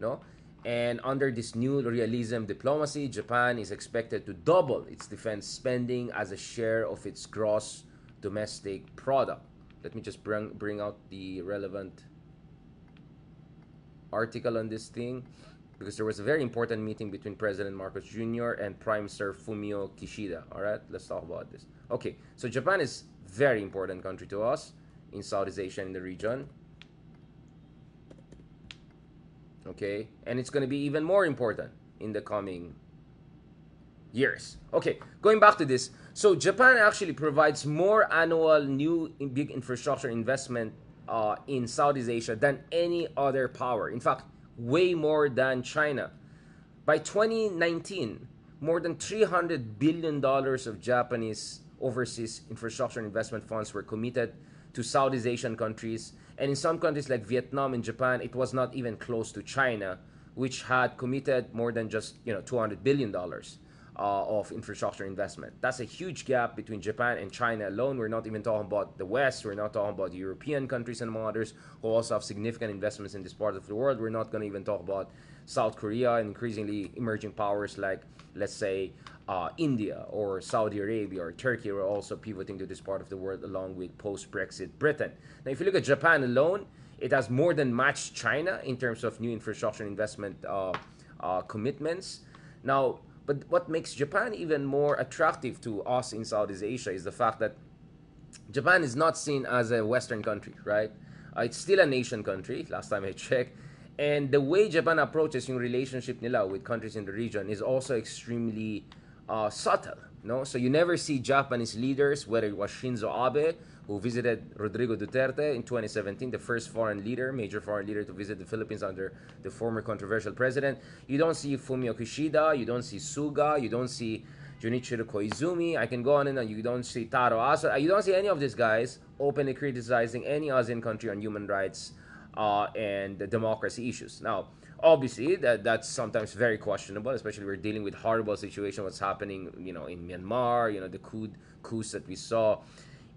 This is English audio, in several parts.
no? And under this new realism diplomacy, Japan is expected to double its defense spending as a share of its gross domestic product. Let me just bring out the relevant article on this thing, because there was a very important meeting between President Marcos Jr. and Prime Minister Fumio Kishida. All right, let's talk about this. Okay, so Japan is very important country to us in Southeast Asia, in the region. Okay, and it's going to be even more important in the coming years. Okay, going back to this. So Japan actually provides more annual new big infrastructure investment in Southeast Asia than any other power. In fact, way more than China. By 2019, more than $300 billion of Japanese overseas infrastructure investment funds were committed to Southeast Asian countries. And in some countries like Vietnam and Japan, it was not even close to China, which had committed more than just $200 billion of infrastructure investment. That's a huge gap between Japan and China alone. We're not even talking about the West. We're not talking about the European countries and among others who also have significant investments in this part of the world. We're not going to even talk about South Korea and increasingly emerging powers like, let's say, India or Saudi Arabia or Turkey are also pivoting to this part of the world along with post-Brexit Britain. Now, if you look at Japan alone, it has more than matched China in terms of new infrastructure investment commitments. Now, but what makes Japan even more attractive to us in Southeast Asia is the fact that Japan is not seen as a Western country, right? It's still a nation country, last time I checked. And the way Japan approaches yung relationship nila with countries in the region is also extremely subtle, no? So you never see Japanese leaders, whether it was Shinzo Abe, who visited Rodrigo Duterte in 2017, the first foreign leader, major foreign leader to visit the Philippines under the former controversial president. You don't see Fumio Kishida, you don't see Suga, you don't see Junichiro Koizumi, I can go on and on. You don't see Taro Aso, you don't see any of these guys openly criticizing any ASEAN country on human rights and the democracy issues. Now, obviously, that's sometimes very questionable, especially we're dealing with horrible situation, what's happening, in Myanmar, the coups that we saw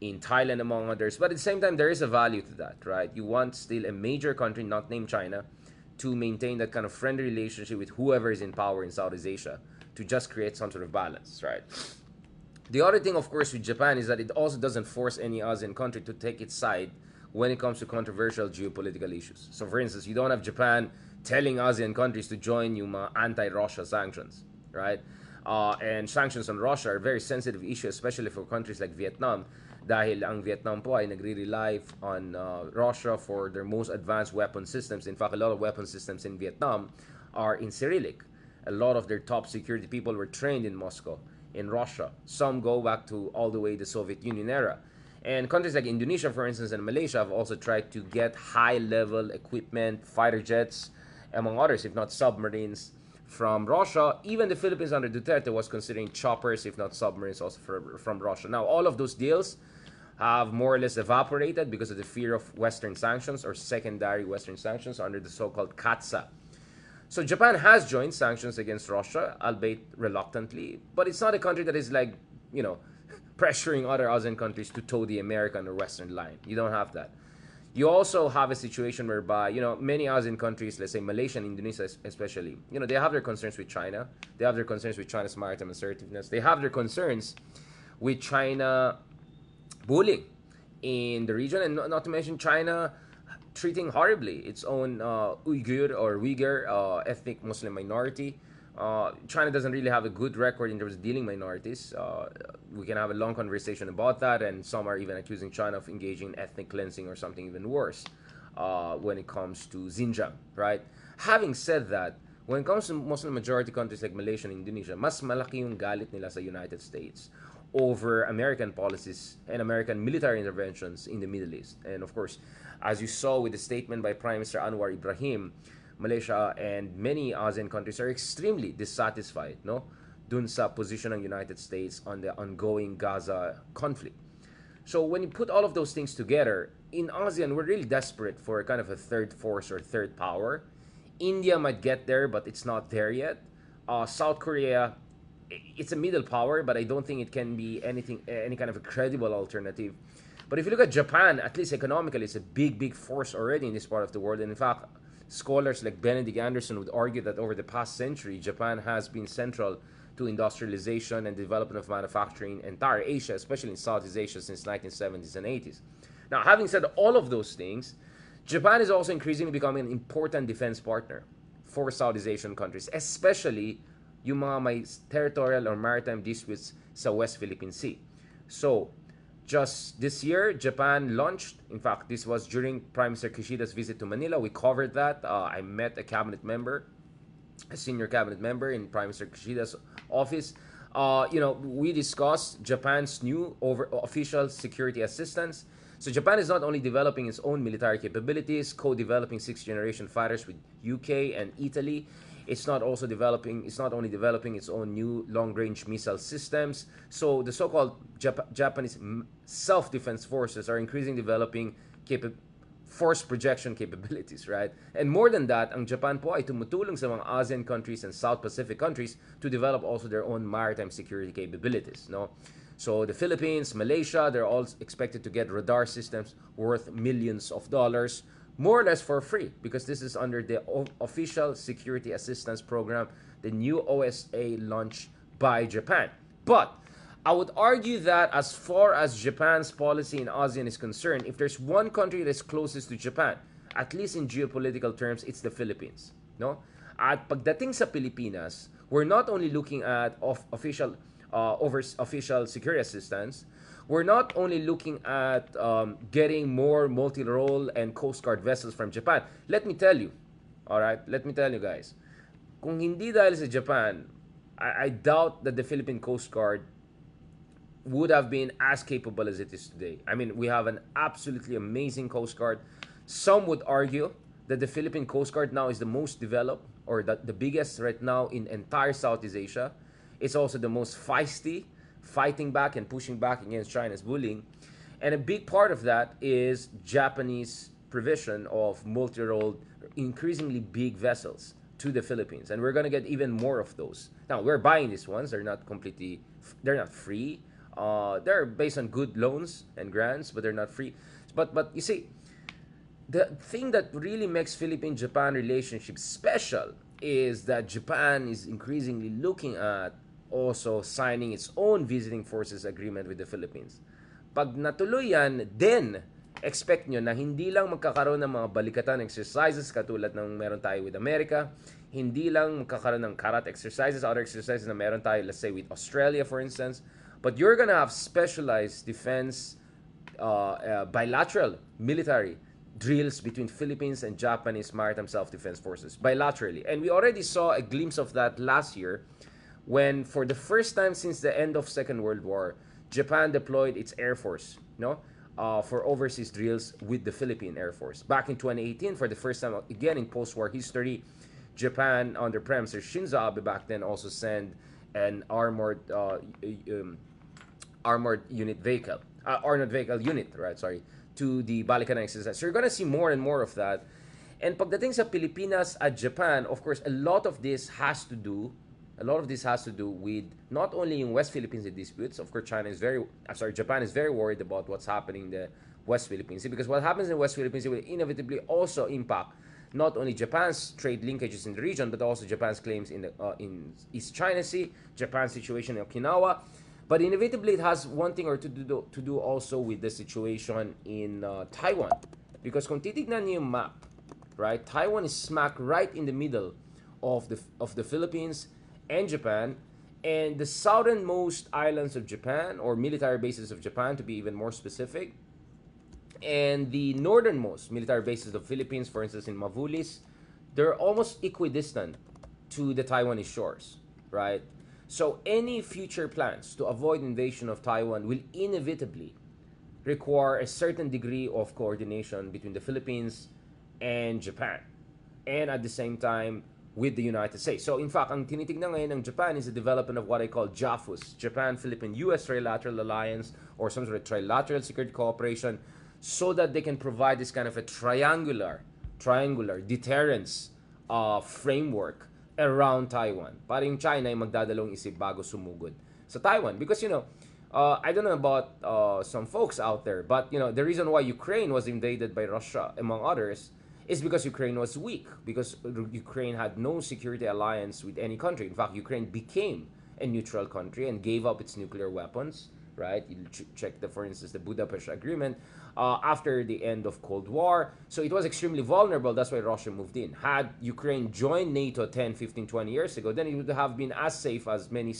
in Thailand, among others. But at the same time, there is a value to that, right? You want still a major country, not named China, to maintain that kind of friendly relationship with whoever is in power in Southeast Asia to just create some sort of balance, right? The other thing, of course, with Japan is that it also doesn't force any ASEAN country to take its side when it comes to controversial geopolitical issues. So, for instance, you don't have Japan telling ASEAN countries to join yung mga anti-Russia sanctions, right? And sanctions on Russia are a very sensitive issue, especially for countries like Vietnam, dahil ang Vietnam po ay nagre-rely on Russia for their most advanced weapon systems. In fact, a lot of weapon systems in Vietnam are in Cyrillic. A lot of their top security people were trained in Moscow, in Russia. Some go back to all the way the Soviet Union era. And countries like Indonesia, for instance, and Malaysia have also tried to get high-level equipment, fighter jets, among others, if not submarines, from Russia. Even the Philippines under Duterte was considering choppers, if not submarines, also from Russia. Now, all of those deals have more or less evaporated because of the fear of Western sanctions or secondary Western sanctions under the so-called CAATSA. So Japan has joined sanctions against Russia, albeit reluctantly, but it's not a country that is like, pressuring other ASEAN countries to toe the American or Western line. You don't have that. You also have a situation whereby, many ASEAN countries, let's say Malaysia and Indonesia especially, they have their concerns with China. They have their concerns with China's maritime assertiveness. They have their concerns with China bullying in the region, and not to mention China treating horribly its own Uyghur ethnic Muslim minority. China doesn't really have a good record in terms of dealing minorities. We can have a long conversation about that, and some are even accusing China of engaging in ethnic cleansing or something even worse when it comes to Xinjiang, right? Having said that, when it comes to Muslim majority countries like Malaysia and Indonesia, mas malaki yung galit nila sa United States over American policies and American military interventions in the Middle East. And of course, as you saw with the statement by Prime Minister Anwar Ibrahim, Malaysia and many ASEAN countries are extremely dissatisfied, dun sa position ng United States on the ongoing Gaza conflict. So when you put all of those things together, in ASEAN, we're really desperate for a kind of a third force or third power. India might get there, but it's not there yet. South Korea, it's a middle power, but I don't think it can be any kind of a credible alternative. But if you look at Japan, at least economically, it's a big force already in this part of the world. And in fact, scholars like Benedict Anderson would argue that over the past century, Japan has been central to industrialization and development of manufacturing in entire Asia, especially in Southeast Asia since 1970s and 80s. Now, having said all of those things, Japan is also increasingly becoming an important defense partner for Southeast Asian countries, especially yung mga may territorial or maritime disputes sa West Philippine Sea. So, just this year, Japan launched, in fact, this was during Prime Minister Kishida's visit to Manila. We covered that. I met a cabinet member, a senior cabinet member in Prime Minister Kishida's office. We discussed Japan's new official security assistance. So Japan is not only developing its own military capabilities, co-developing sixth-generation fighters with UK and Italy. It's not only developing its own new long-range missile systems. So the so-called Japanese self-defense forces are increasingly developing force projection capabilities, right? And more than that, ang Japan po ay tumutulong sa mga ASEAN countries and South Pacific countries to develop also their own maritime security capabilities, no? So the Philippines, Malaysia, they're all expected to get radar systems worth millions of dollars, more or less for free, because this is under the official security assistance program, the new OSA launched by Japan. But I would argue that as far as Japan's policy in ASEAN is concerned, if there's one country that's closest to Japan, at least in geopolitical terms, it's the Philippines. No? At pagdating sa Pilipinas, we're not only looking at official security assistance, we're not only looking at getting more multi-role and Coast Guard vessels from Japan. Let me tell you, guys, kung hindi dahil sa Japan, I doubt that the Philippine Coast Guard would have been as capable as it is today. I mean, we have an absolutely amazing Coast Guard. Some would argue that the Philippine Coast Guard now is the most developed, or the biggest right now in entire Southeast Asia. It's also the most feisty, fighting back and pushing back against China's bullying. And a big part of that is Japanese provision of multi-role, increasingly big vessels to the Philippines. And we're going to get even more of those. Now, we're buying these ones. They're not free. They're based on good loans and grants, but they're not free. But you see, the thing that really makes Philippine-Japan relationship special is that Japan is increasingly looking at also signing its own visiting forces agreement with the Philippines. Pag natuloy yan, then expect nyo na hindi lang magkakaroon ng mga balikatan exercises katulad ng meron tayo with America, hindi lang magkakaroon ng karat exercises, other exercises na meron tayo, let's say with Australia for instance, but you're gonna have specialized defense, bilateral military drills between Philippines and Japanese maritime self-defense forces bilaterally. And we already saw a glimpse of that last year when, for the first time since the end of Second World War, Japan deployed its Air Force, for overseas drills with the Philippine Air Force. Back in 2018, for the first time again in post-war history, Japan, under Prime Minister Shinzo Abe back then, also sent an armored unit vehicle, to the Balikan exercise. So you're gonna see more and more of that. And pagdating sa Pilipinas at Japan, of course, a lot of this has to do with not only in West Philippines disputes. Of course, Japan is very worried about what's happening in the West Philippines Sea, because what happens in West Philippines Sea will inevitably also impact not only Japan's trade linkages in the region, but also Japan's claims in East China Sea, Japan's situation in Okinawa. But inevitably, it has one thing or to do also with the situation in Taiwan. Because kung titignan niyo yung map, right, Taiwan is smack right in the middle of the Philippines and Japan, and the southernmost islands of Japan, or military bases of Japan to be even more specific, and the northernmost military bases of the Philippines, for instance in Mavulis, they're almost equidistant to the Taiwanese shores, right? So any future plans to avoid invasion of Taiwan will inevitably require a certain degree of coordination between the Philippines and Japan, and at the same time with the United States. So in fact, ang tinitignan ngayon ng Japan is the development of what I call JAFUS, Japan, Philippine, U.S. Trilateral Alliance, or some sort of trilateral security cooperation, so that they can provide this kind of a triangular deterrence framework around Taiwan. Para yung China ay magdadalawang isip bago sumugod sa Taiwan. Because, I don't know about some folks out there, but, the reason why Ukraine was invaded by Russia, among others, is because Ukraine was weak, because Ukraine had no security alliance with any country. In fact, Ukraine became a neutral country and gave up its nuclear weapons, right? You check the, for instance, the Budapest Agreement after the end of Cold War. So it was extremely vulnerable. That's why Russia moved in. Had Ukraine joined NATO 10, 15, 20 years ago, then it would have been as safe as many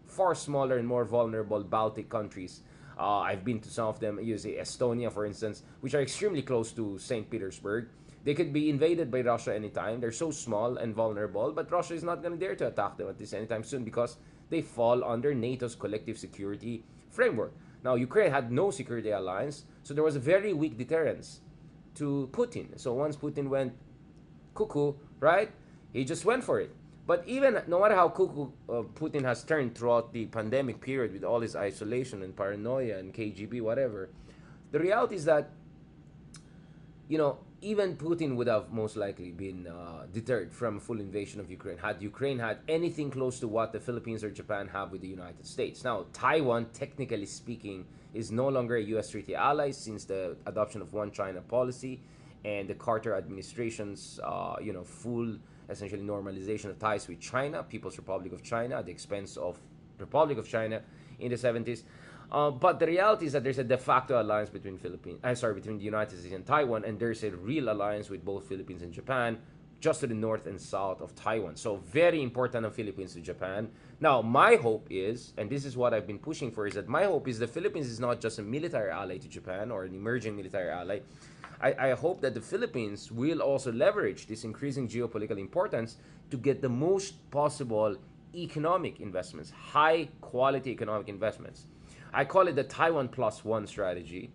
far smaller and more vulnerable Baltic countries. I've been to some of them, using Estonia, for instance, which are extremely close to St. Petersburg. They could be invaded by Russia anytime. They're so small and vulnerable, but Russia is not going to dare to attack them at this anytime soon because they fall under NATO's collective security framework. Now, Ukraine had no security alliance, so there was a very weak deterrence to Putin. So once Putin went cuckoo, right, he just went for it. But even no matter how cuckoo Putin has turned throughout the pandemic period with all his isolation and paranoia and KGB, whatever, the reality is that, you know, even Putin would have most likely been deterred from a full invasion of Ukraine had Ukraine had anything close to what the Philippines or Japan have with the United States. Now, Taiwan, technically speaking, is no longer a U.S. treaty ally since the adoption of One China policy and the Carter administration's, full, essentially, normalization of ties with China, People's Republic of China, at the expense of Republic of China in the 70s. But the reality is that there's a de facto alliance between between the United States and Taiwan, and there's a real alliance with both Philippines and Japan, just to the north and south of Taiwan. So very important of Philippines to Japan. Now, my hope is, and this is what I've been pushing for, is that my hope is the Philippines is not just a military ally to Japan or an emerging military ally. I hope that the Philippines will also leverage this increasing geopolitical importance to get the most possible economic investments, high quality economic investments. I call it the Taiwan Plus One strategy.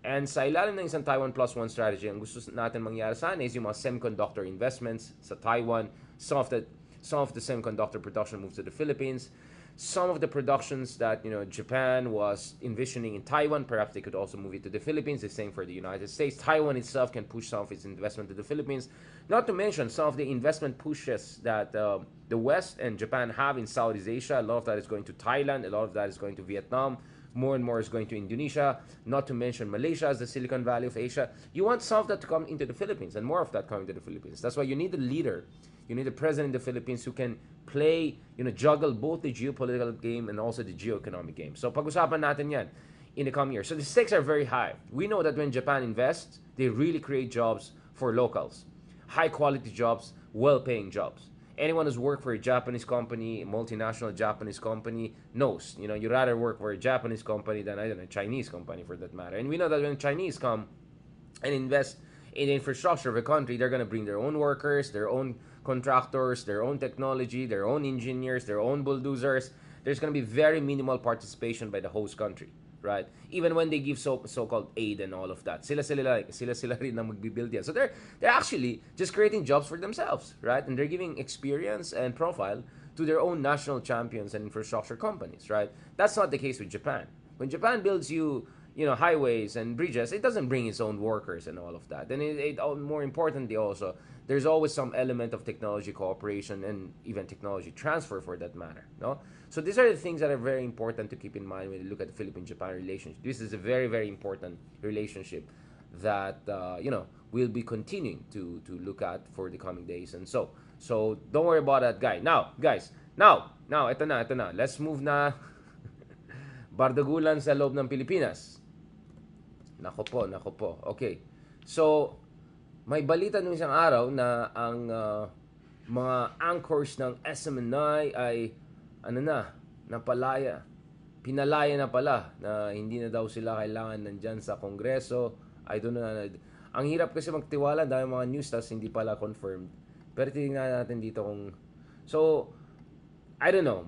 And sa ilalim ng isang Taiwan Plus One strategy, ang gusto natin mangyari sana is yung mga semiconductor investments sa Taiwan. Some of the semiconductor production moves to the Philippines. Some of the productions that Japan was envisioning in Taiwan, perhaps they could also move it to the Philippines. The same for the United States. Taiwan itself can push some of its investment to the Philippines. Not to mention some of the investment pushes that the West and Japan have in Southeast Asia. A lot of that is going to Thailand. A lot of that is going to Vietnam. More and more is going to Indonesia, not to mention Malaysia as the Silicon Valley of Asia. You want some of that to come into the Philippines and more of that coming to the Philippines. That's why you need a leader. You need a president in the Philippines who can play, juggle both the geopolitical game and also the geo-economic game. So pag-usapan natin yan in the coming years. So the stakes are very high. We know that when Japan invests, they really create jobs for locals. High-quality jobs, well-paying jobs. Anyone who's worked for a Japanese company, a multinational Japanese company, knows, you rather work for a Japanese company than, a Chinese company for that matter. And we know that when Chinese come and invest in the infrastructure of a country, they're going to bring their own workers, their own contractors, their own technology, their own engineers, their own bulldozers. There's going to be very minimal participation by the host country, right? Even when they give so-called aid and all of that, sila rin na magbibuild yan. So they're actually just creating jobs for themselves, right? And they're giving experience and profile to their own national champions and infrastructure companies, right? That's not the case with Japan. When Japan builds highways and bridges, it doesn't bring its own workers and all of that. And more importantly also, there's always some element of technology cooperation and even technology transfer for that matter, no? So these are the things that are very important to keep in mind when you look at the Philippine-Japan relationship. This is a very, very important relationship that, we'll be continuing to look at for the coming days. And so don't worry about that, guys. Now, ito na. Let's move na bardagulan sa loob ng Pilipinas. Nako po. Okay. So, may balita nung isang araw na ang mga anchors ng SMNI ay pinalaya na pala na hindi na daw sila kailangan nandyan sa Kongreso. I don't know. Ang hirap kasi magtiwala dahil mga news tas hindi pala confirmed. Pero tingnan natin dito kung... So, I don't know.